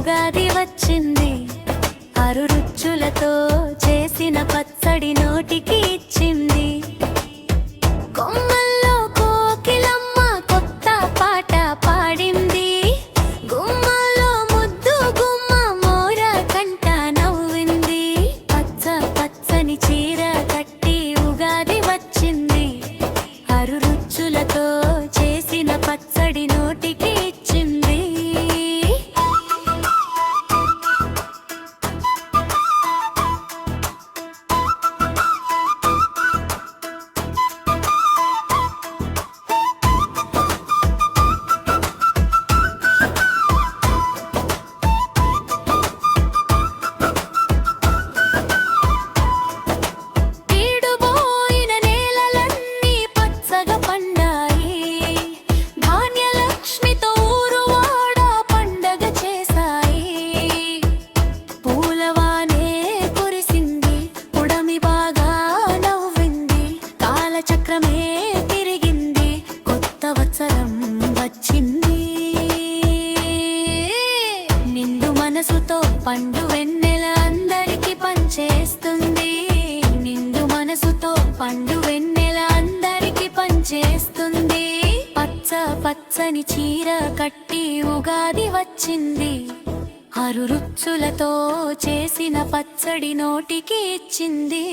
ఉగాది వచ్చింది. ఆరు రుచులతో చేసిన పచ్చడి నోటికి ఇచ్చింది. కొమ్మల్లో కోకిలమ్మ కొత్త పాట పాడింది. గుమ్మలో ముద్దు గుమ్మ మోర కంట నవ్వింది. పచ్చ పచ్చని చీర కట్టి ఉగాది వచ్చింది. ఆరు రుచులతో చేసిన పచ్చడి నోటికి ఇచ్చింది. చక్రమే తిరిగింది, కొత్త వత్సరం వచ్చింది. నిండు మనసుతో పండు వెన్నెల అందరికి పంచేస్తుంది. నిండు మనసుతో పండు వెన్నెల అందరికి పంచేస్తుంది. పచ్చ పచ్చని చీర కట్టి ఉగాది వచ్చింది. ఆరు రుచులతో చేసిన పచ్చడి నోటికి ఇచ్చింది.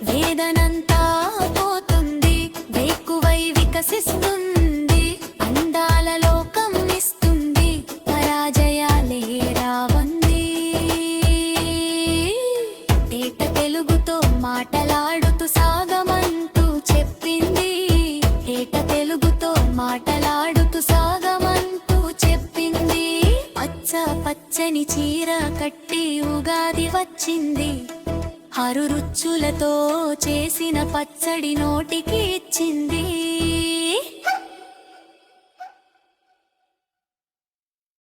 వేదనంతా పోతుంది, వేకువై వికసిస్తుంది. అందాల లోకం ఇస్తుంది, పరాజయాలే రావంది. తేట తెలుగుతో మాటలాడుతూ సాగమంటూ చెప్పింది. తేట తెలుగుతో మాటలాడుతూ సాగమంటూ చెప్పింది. పచ్చ పచ్చని చీర కట్టి ఉగాది వచ్చింది. ఆరు రుచులతో చేసిన పచ్చడి నోటికి ఇచ్చింది.